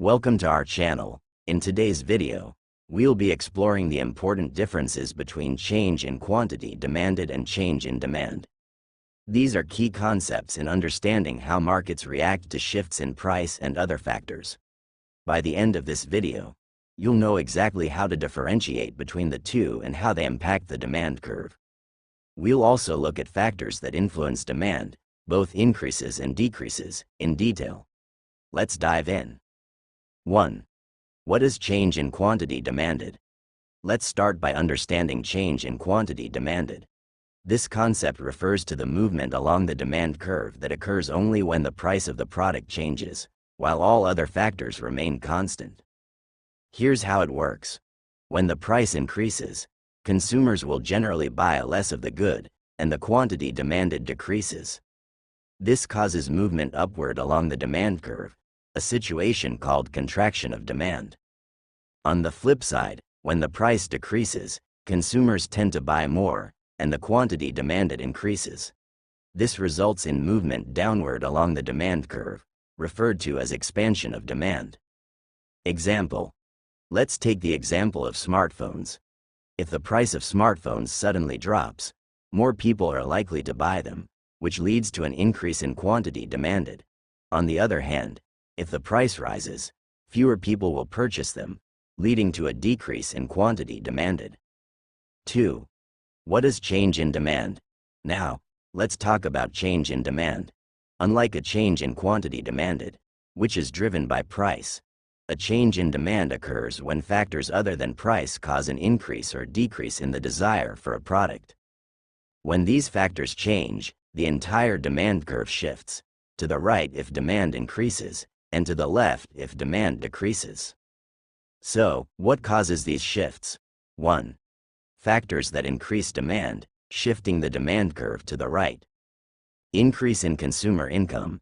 Welcome to our channel. In today's video, we'll be exploring the important differences between change in quantity demanded and change in demand. These are key concepts in understanding how markets react to shifts in price and other factors. By the end of this video, you'll know exactly how to differentiate between the two and how they impact the demand curve. We'll also look at factors that influence demand, both increases and decreases, in detail. Let's dive in. 1. What is change in quantity demanded? Let's start by understanding change in quantity demanded. This concept refers to the movement along the demand curve that occurs only when the price of the product changes, while all other factors remain constant. Here's how it works. When the price increases, consumers will generally buy less of the good, and the quantity demanded decreases. This causes movement upward along the demand curve, a situation called contraction of demand. On the flip side, when the price decreases, consumers tend to buy more, and the quantity demanded increases. This results in movement downward along the demand curve, referred to as expansion of demand. Example. Let's take the example of smartphones. If the price of smartphones suddenly drops, more people are likely to buy them, which leads to an increase in quantity demanded. On the other hand, if the price rises, fewer people will purchase them, leading to a decrease in quantity demanded. 2. What is change in demand? Now, let's talk about change in demand. Unlike a change in quantity demanded, which is driven by price, a change in demand occurs when factors other than price cause an increase or decrease in the desire for a product. When these factors change, the entire demand curve shifts, to the right if demand increases, and to the left if demand decreases. So, what causes these shifts? 1. Factors that increase demand, shifting the demand curve to the right. Increase in consumer income.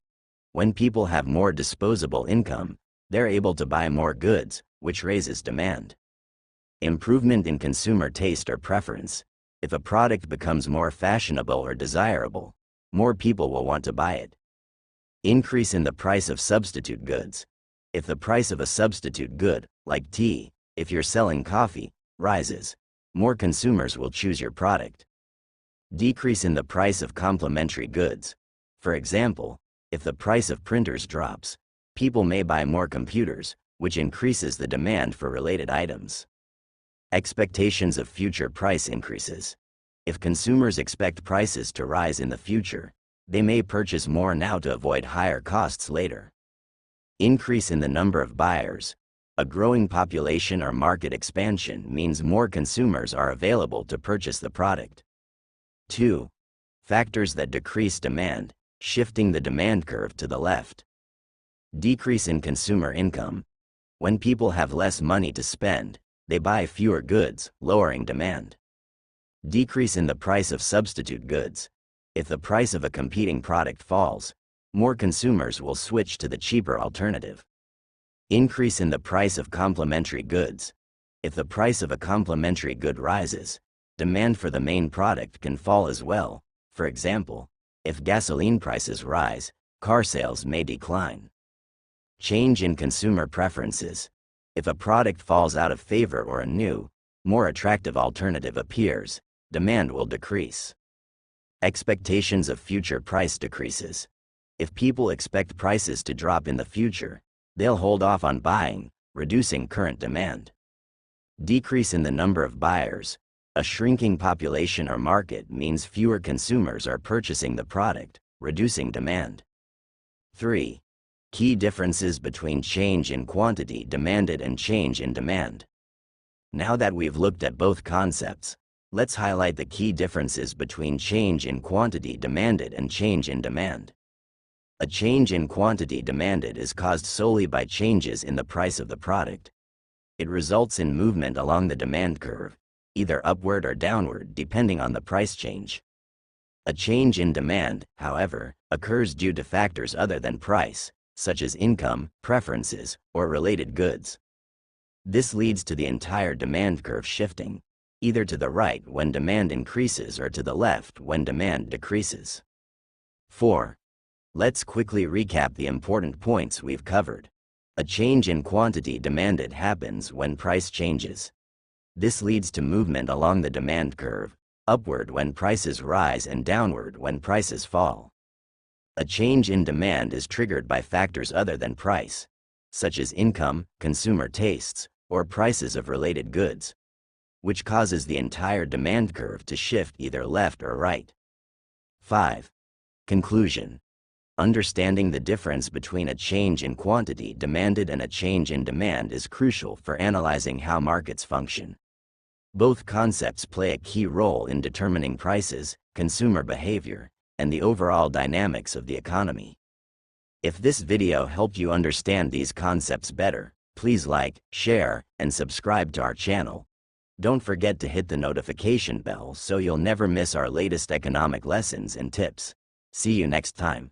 When people have more disposable income, they're able to buy more goods, which raises demand. Improvement in consumer taste or preference. If a product becomes more fashionable or desirable, more people will want to buy it. Increase in the price of substitute goods. If the price of a substitute good, like tea, if you're selling coffee, rises, more consumers will choose your product. Decrease in the price of complementary goods. For example, if the price of printers drops, people may buy more computers, which increases the demand for related items. Expectations of future price increases. If consumers expect prices to rise in the future, they may purchase more now to avoid higher costs later. Increase in the number of buyers. A growing population or market expansion means more consumers are available to purchase the product. 2. Factors that decrease demand, shifting the demand curve to the left. Decrease in consumer income. When people have less money to spend, they buy fewer goods, lowering demand. Decrease in the price of substitute goods. If the price of a competing product falls, more consumers will switch to the cheaper alternative. Increase in the price of complementary goods. If the price of a complementary good rises, demand for the main product can fall as well. For example, if gasoline prices rise, car sales may decline. Change in consumer preferences. If a product falls out of favor or a new, more attractive alternative appears, demand will decrease. Expectations of future price decreases. If people expect prices to drop in the future, they'll hold off on buying, reducing current demand. Decrease in the number of buyers. A shrinking population or market means fewer consumers are purchasing the product, reducing demand. 3. Key differences between change in quantity demanded and change in demand. Now that we've looked at both concepts, let's highlight the key differences between change in quantity demanded and change in demand. A change in quantity demanded is caused solely by changes in the price of the product. It results in movement along the demand curve, either upward or downward depending on the price change. A change in demand, however, occurs due to factors other than price, such as income, preferences, or related goods. This leads to the entire demand curve shifting, either to the right when demand increases or to the left when demand decreases. 4. Let's quickly recap the important points we've covered. A change in quantity demanded happens when price changes. This leads to movement along the demand curve, upward when prices rise and downward when prices fall. A change in demand is triggered by factors other than price, such as income, consumer tastes, or prices of related goods, which causes the entire demand curve to shift either left or right. 5. Conclusion. Understanding the difference between a change in quantity demanded and a change in demand is crucial for analyzing how markets function. Both concepts play a key role in determining prices, consumer behavior, and the overall dynamics of the economy. If this video helped you understand these concepts better, please like, share, and subscribe to our channel. Don't forget to hit the notification bell so you'll never miss our latest economic lessons and tips. See you next time.